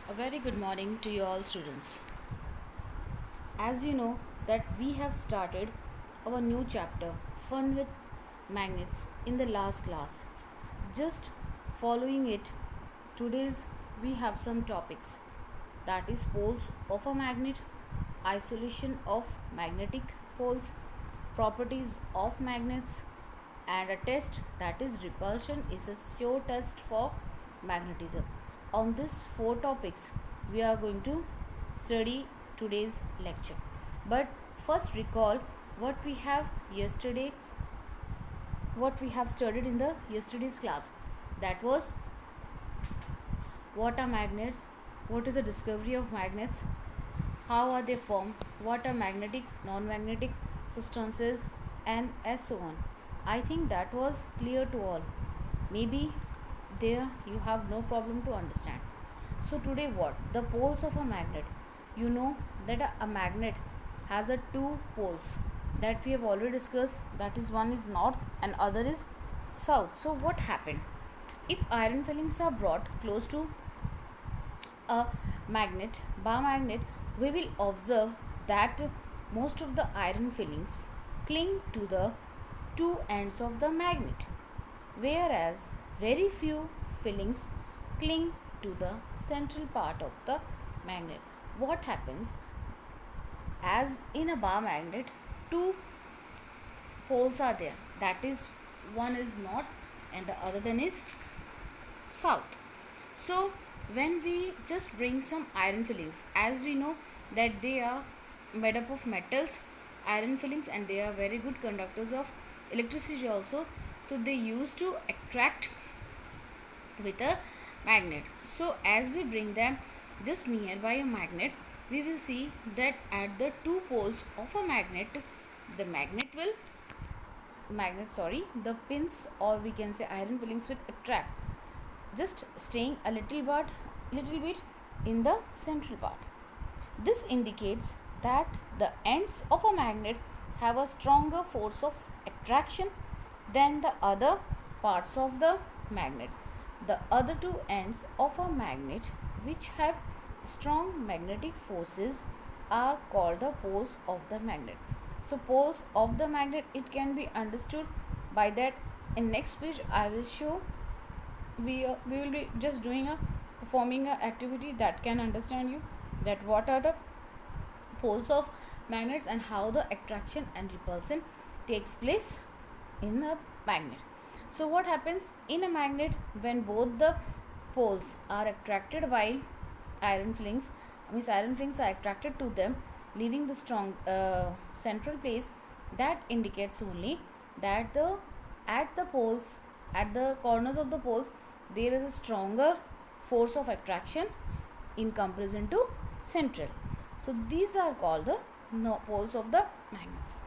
A very good morning to you all students. As you know that we have started our new chapter Fun with Magnets in the last class. Just following it, today's we have some topics, that is poles of a magnet, isolation of magnetic poles, properties of magnets, and a test, that is repulsion is a sure test for magnetism. On these four topics we are going to study today's lecture. But first recall what we have studied in the yesterday's class. That was what are magnets, what is the discovery of magnets, how are they formed, what are magnetic, non-magnetic substances, and as so on. I think that was clear to all. Maybe there you have no problem to understand. So today what? The poles of a magnet. You know that a magnet has a two poles that we have already discussed. That is, one is north and other is south. So what happened? If iron filings are brought close to a bar magnet, we will observe that most of the iron fillings cling to the two ends of the magnet, whereas very few fillings cling to the central part of the magnet. What happens? As in a bar magnet, two poles are there, that is, one is north and the other then is south. So when we just bring some iron fillings, as we know that they are made up of metals, iron fillings, and they are very good conductors of electricity also, so they used to attract with a magnet. So as we bring them just nearby a magnet, we will see that at the two poles of a magnet, the the pins, or we can say iron fillings, will attract, just staying a little bit in the central part. This indicates that the ends of a magnet have a stronger force of attraction than the other parts of the magnet. The other two ends of a magnet which have strong magnetic forces are called the poles of the magnet. So poles of the magnet, it can be understood by that. In next page I will show, we will be just performing a activity that can understand you that what are the poles of magnets and how the attraction and repulsion takes place in a magnet. So what happens in a magnet when both the poles are attracted by iron flings, means iron flings are attracted to them, leaving the strong central place, that indicates only that at the corners of the poles, there is a stronger force of attraction in comparison to central. So these are called the poles of the magnets.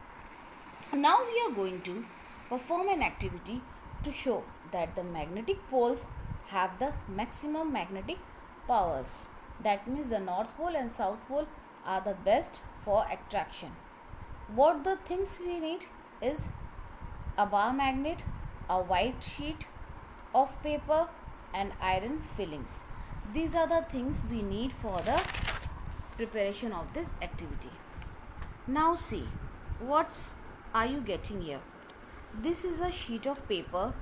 Now we are going to perform an activity to show that the magnetic poles have the maximum magnetic powers. That means the north pole and south pole are the best for attraction. What the things we need is a bar magnet, a white sheet of paper, and iron fillings. These are the things we need for the preparation of this activity. Now see, what are you getting here? This is a sheet of paper,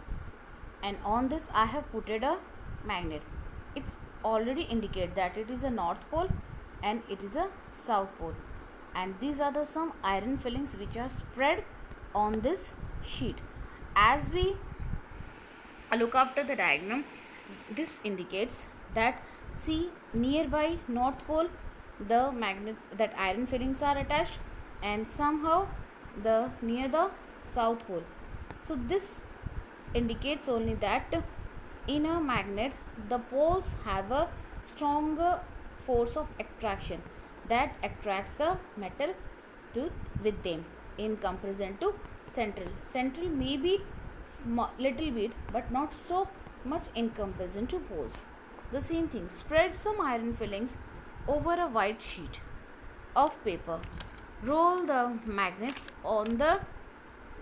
and on this I have put a magnet. It's already indicate that it is a north pole and it is a south pole, and these are the some iron fillings which are spread on this sheet. As we look after the diagram, this indicates that, see, nearby north pole the magnet, that iron fillings are attached, and somehow the near the south pole. So this indicates only that in a magnet the poles have a stronger force of attraction that attracts the metal with them in comparison to central may be little bit, but not so much in comparison to poles. The same thing, spread some iron fillings over a white sheet of paper. Roll the magnets on the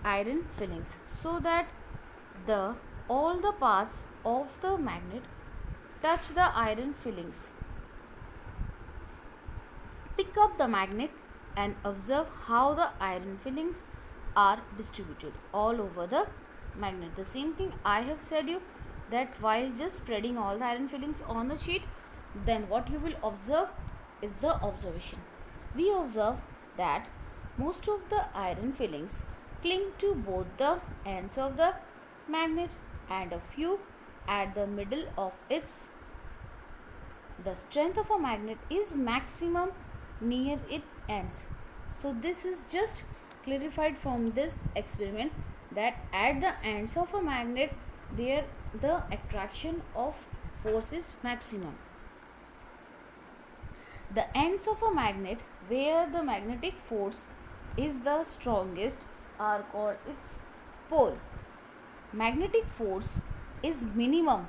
iron fillings so that all the parts of the magnet touch the iron fillings Pick up the magnet and observe how the iron fillings are distributed all over the magnet. The same thing I have said you, that while just spreading all the iron fillings on the sheet, then what you will observe is the observation. We observe that most of the iron fillings cling to both the ends of the magnet and a few at the middle of its. The strength of a magnet is maximum near its ends. So this is just clarified from this experiment, that at the ends of a magnet there the attraction of force is maximum. The ends of a magnet where the magnetic force is the strongest are called its pole. Magnetic force is minimum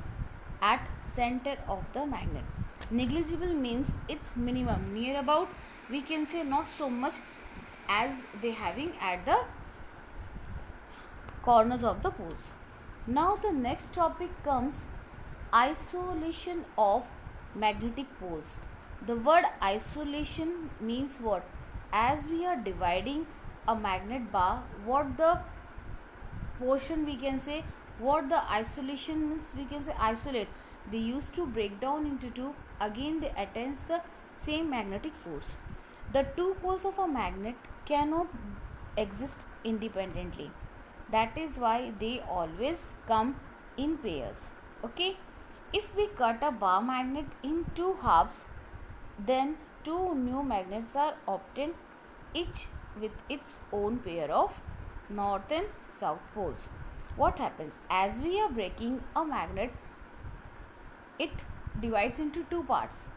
at center of the magnet. Negligible means it's minimum, near about, we can say not so much as they having at the corners of the poles. Now the next topic comes isolation of magnetic poles. The word isolation means what? As we are dividing a magnet bar, what the portion we can say, what the isolation means, we can say isolate. They used to break down into two, again they attain the same magnetic force. The two poles of a magnet cannot exist independently. That is why they always come in pairs. Okay, if we cut a bar magnet in two halves, then two new magnets are obtained, each with its own pair of north and south poles. What happens as we are breaking a magnet? It divides into two parts,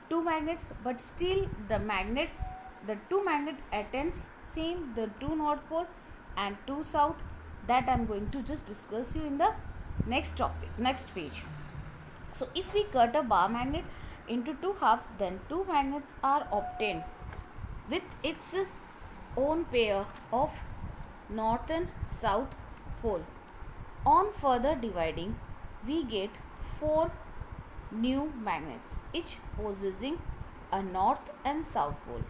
two magnets, but still the two magnet attains same, the two north pole and two south. That I am going to just discuss you in the next topic, next page. So if we cut a bar magnet into two halves, then two magnets are obtained with its own pair of north and south pole. On further dividing, we get four new magnets, each possessing a north and south pole.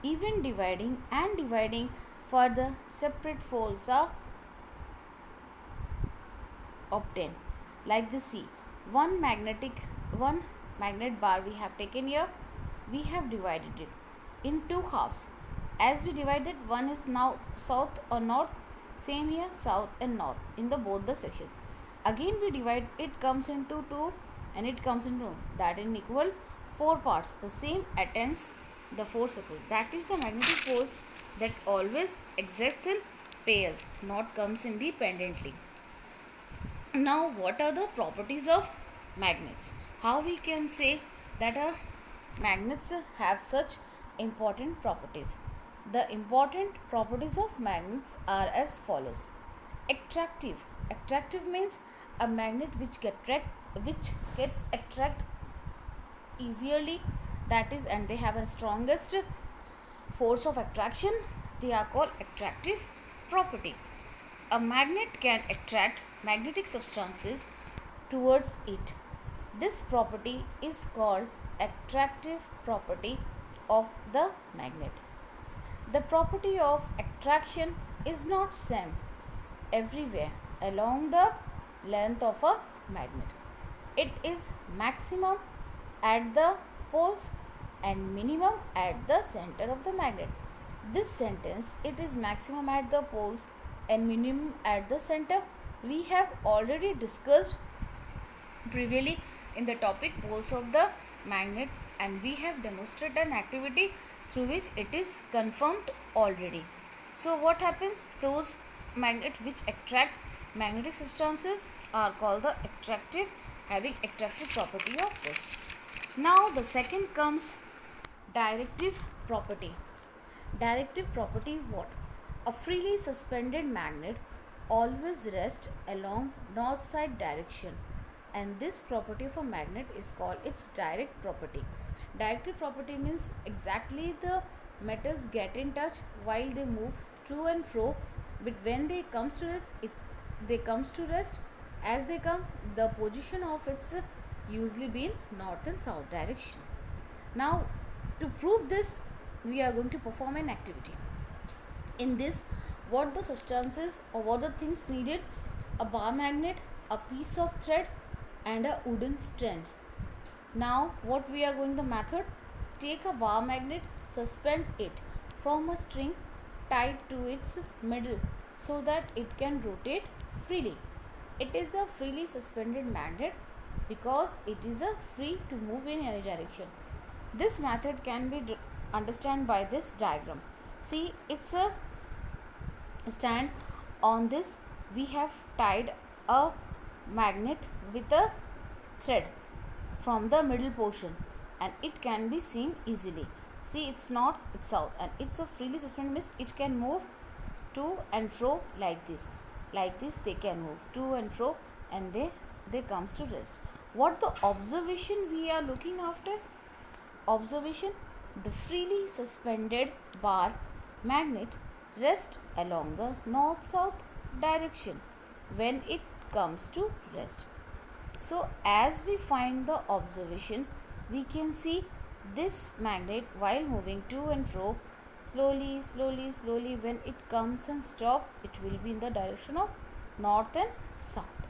Even dividing and dividing further, separate poles are obtained. Like the C, one magnet bar we have taken here, we have divided it in two halves. As we divided, one is now south or north, same here south and north in the both the sections. Again we divide, it comes into two and it comes into, that in equal four parts. The same attains the four circles. That is the magnetic force that always exists in pairs, not comes independently. Now what are the properties of magnets? How we can say that magnets have such important properties? The important properties of magnets are as follows. Attractive. Attractive means a magnet which gets attract easily, that is, and they have a strongest force of attraction. They are called attractive property. A magnet can attract magnetic substances towards it. This property is called attractive property of the magnet. The property of attraction is not same everywhere along the length of a magnet. It is maximum at the poles and minimum at the center of the magnet. This sentence, it is maximum at the poles and minimum at the center, we have already discussed previously in the topic poles of the magnet, and we have demonstrated an activity through which it is confirmed already. So what happens, those magnets which attract magnetic substances are called the attractive, having attractive property of this. Now the second comes directive property. Directive property what? A freely suspended magnet always rests along north side direction, and this property of a magnet is called its direct property. Directive property means exactly the metals get in touch while they move to and fro, but when they comes to rest, they comes to rest. As they come, the position of its usually be in north and south direction. Now to prove this, we are going to perform an activity. In this, what the substances or what the things needed? A bar magnet, a piece of thread, and a wooden strand. Now what we are going the method? Take a bar magnet, suspend it from a string tied to its middle so that it can rotate freely. It is a freely suspended magnet because it is a free to move in any direction. This method can be understood by this diagram. See, it's a stand. On this we have tied a magnet with a thread from the middle portion, and it can be seen easily. See, it's north, it's south, and it's a freely suspended means it can move to and fro like this. Like this they can move to and fro, and they comes to rest. What the observation we are looking after? Observation: the freely suspended bar magnet rests along the north-south direction when it comes to rest. So as we find the observation, we can see this magnet while moving to and fro slowly, when it comes and stop, it will be in the direction of north and south.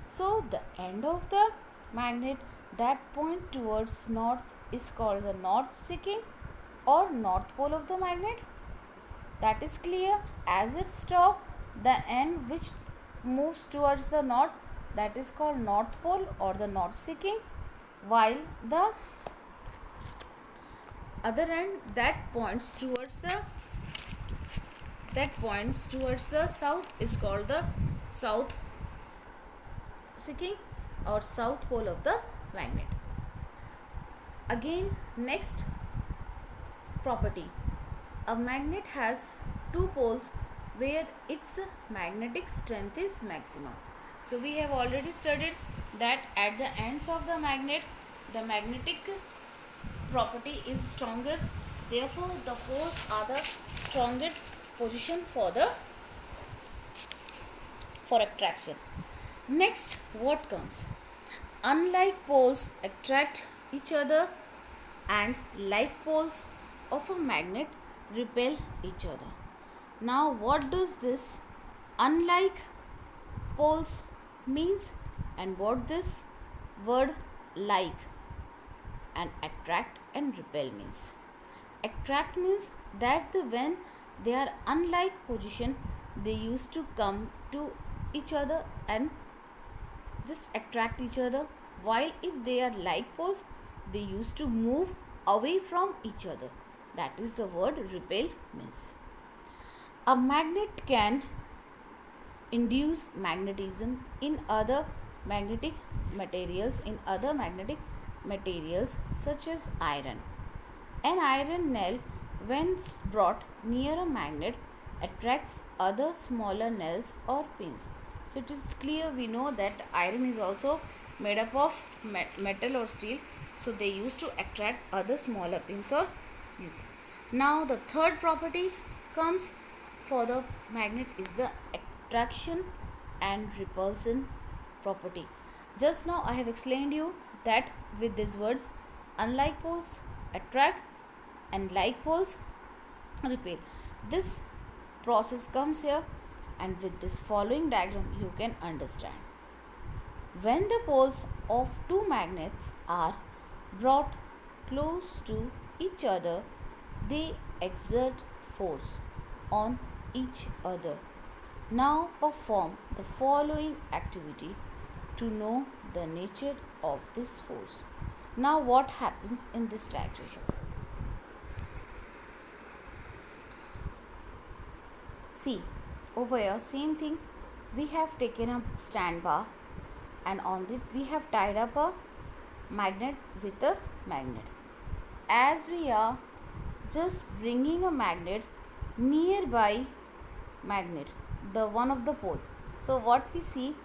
So the end of the magnet that point towards north is called the north seeking or north pole of the magnet. That is clear. As it stops, the end which moves towards the north, that is called north pole or the north seeking, while the other end that points towards the south is called the south seeking or south pole of the magnet. Again, next property: a magnet has two poles where its magnetic strength is maximum. So we have already studied that at the ends of the magnet, the magnetic property is stronger, therefore the poles are the strongest position for attraction. Next, what comes? Unlike poles attract each other, and like poles of a magnet repel each other. Now what does this unlike poles means, and what this word like and attract and repel means? Attract means that when they are unlike position, they used to come to each other and just attract each other, while if they are like poles, they used to move away from each other. That is the word repel means. A magnet can induce magnetism in other magnetic materials, such as iron. An iron nail, when brought near a magnet, attracts other smaller nails or pins. So it is clear, we know that iron is also made up of metal or steel, so they used to attract other smaller pins or these. Now the third property comes for the magnet is the attraction and repulsion property. Just now I have explained you that with these words, unlike poles attract and like poles repel. This process comes here, and with this following diagram you can understand. When the poles of two magnets are brought close to each other, they exert force on each other. Now perform the following activity to know the nature of this force. Now what happens in this diagram? See, over here, same thing. We have taken a stand bar, and on it we have tied up a magnet with a magnet. As we are just bringing a magnet nearby magnet, the one of the pole. So what we see,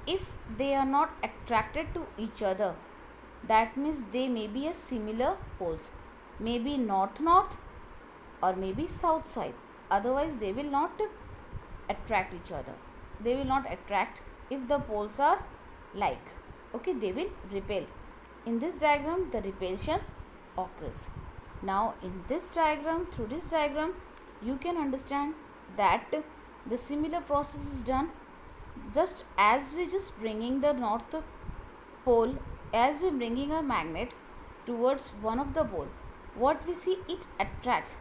if they are not attracted to each other, that means they may be a similar poles, maybe north or maybe south side. Otherwise they will not attract each other. They will not attract if the poles are like. Okay, they will repel. In this diagram, the repulsion occurs. Now in this diagram, through this diagram, you can understand that the similar process is done. Just as we just bringing the north pole, as we bringing a magnet towards one of the pole, what we see, it attracts.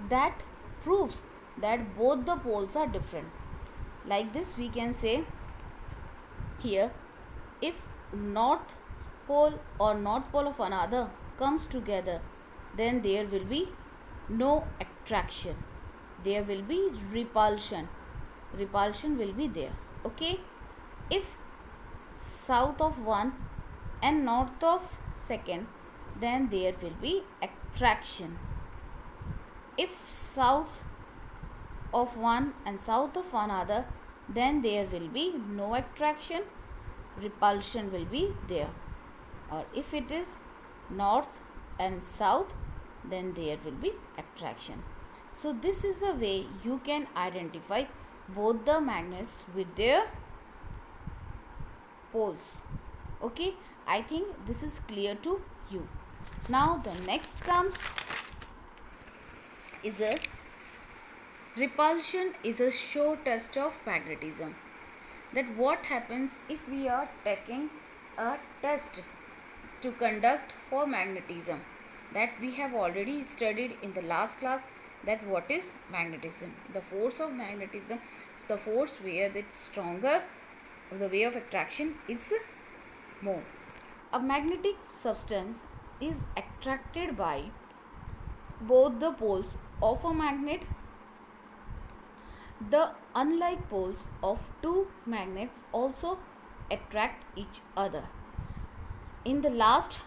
That proves that both the poles are different. Like this we can say here, if north pole or north pole of another comes together, then there will be no attraction, there will be repulsion will be there. Okay, if south of one and north of second, then there will be attraction. If south of one and south of another, then there will be no attraction, repulsion will be there. Or if it is north and south, then there will be attraction. So this is a way you can identify both the magnets with their poles. Okay, I think this is clear to you. Now the next comes is a repulsion is a show test of magnetism. That what happens if we are taking a test to conduct for magnetism, that we have already studied in the last class, that what is magnetism, the force of magnetism. So the force where it's stronger, the way of attraction is more. A magnetic substance is attracted by both the poles of a magnet. The unlike poles of two magnets also attract each other. In the last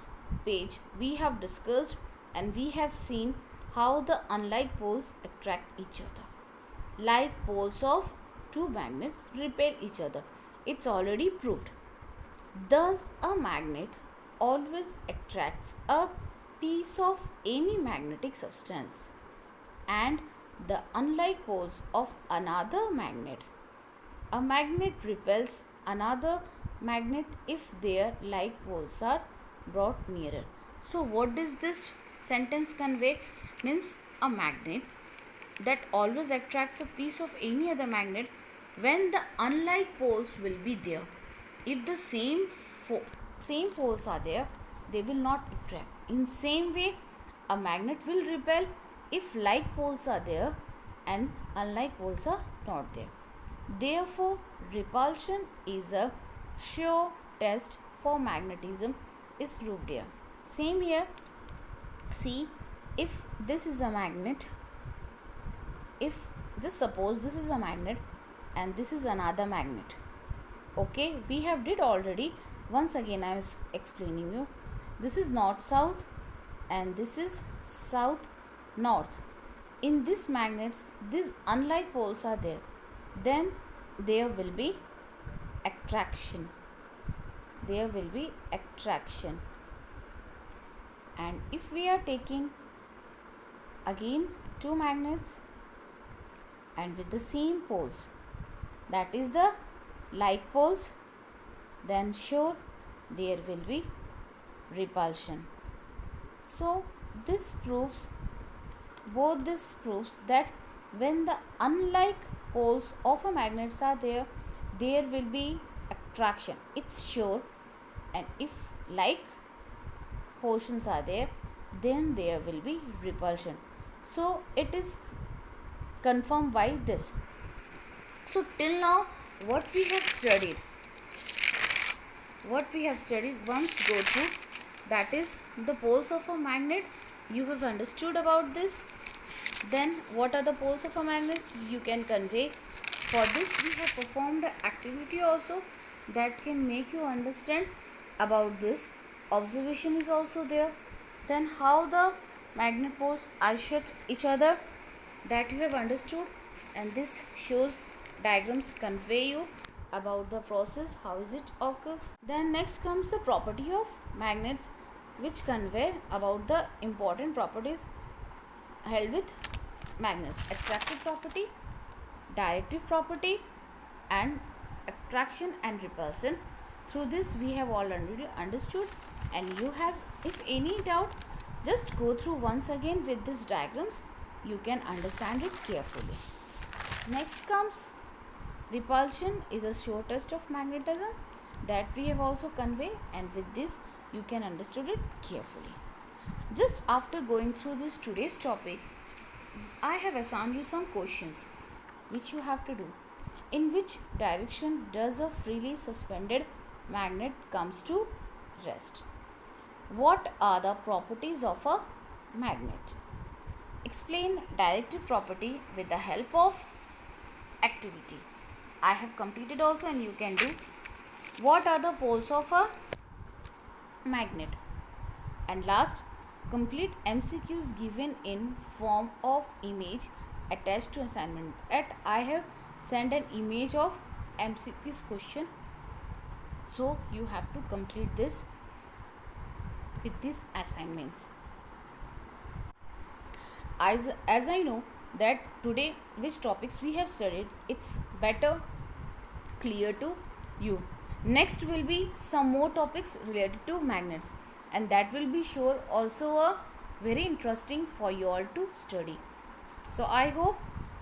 page we have discussed and we have seen how the unlike poles attract each other. Like poles of two magnets repel each other. It's already proved. Thus a magnet always attracts a piece of any magnetic substance, and the unlike poles of another magnet. A magnet repels another magnet if their like poles are brought nearer. So what does this sentence convey? Means a magnet that always attracts a piece of any other magnet when the unlike poles will be there. If the same poles are there, they will not attract. In same way, a magnet will repel if like poles are there and unlike poles are not there. Therefore, repulsion is a sure test for magnetism is proved here. Same here. See, if this is a magnet, if just suppose this is a magnet and this is another magnet. Okay, we have did already. Once again I am explaining you. This is north south and this is south north. In these magnets, these unlike poles are there, then there will be attraction. There will be attraction. And if we are taking again two magnets and with the same poles, that is the like poles, then sure there will be repulsion. So this proves that when the unlike poles of a magnets are there, there will be attraction, it's sure. And if like portions are there, then there will be repulsion. So it is confirmed by this. So till now what we have studied, once go through, that is the poles of a magnet. You have understood about this. Then what are the poles of a magnet? You can convey. For this we have performed an activity also that can make you understand about this. Observation is also there. Then how the magnet poles assert each other, that you have understood, and this shows diagrams convey you about the process, how is it occurs. Then next comes the property of magnets, which convey about the important properties held with magnets: attractive property, directive property, and attraction and repulsion. Through this we have already understood, and you have, if any doubt, Just go through once again with these diagrams. You can understand it carefully. Next comes repulsion is a sure test of magnetism that we have also conveyed, and with this you can understood it carefully. Just after going through this today's topic, I have assigned you some questions which you have to do. In which direction does a freely suspended magnet comes to rest? What are the properties of a magnet? Explain directive property with the help of activity. I have completed also, and you can do. What are the poles of a magnet? And last, complete MCQs given in form of image attached to assignment. I have sent an image of MCQs question, so you have to complete this with these assignments. As I know that today which topics we have studied, it's better clear to you. Next will be some more topics related to magnets, and that will be sure also a very interesting for you all to study. So I hope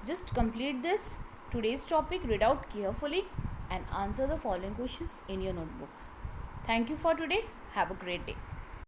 just complete this today's topic, read out carefully and answer the following questions in your notebooks. Thank you for today. Have a great day.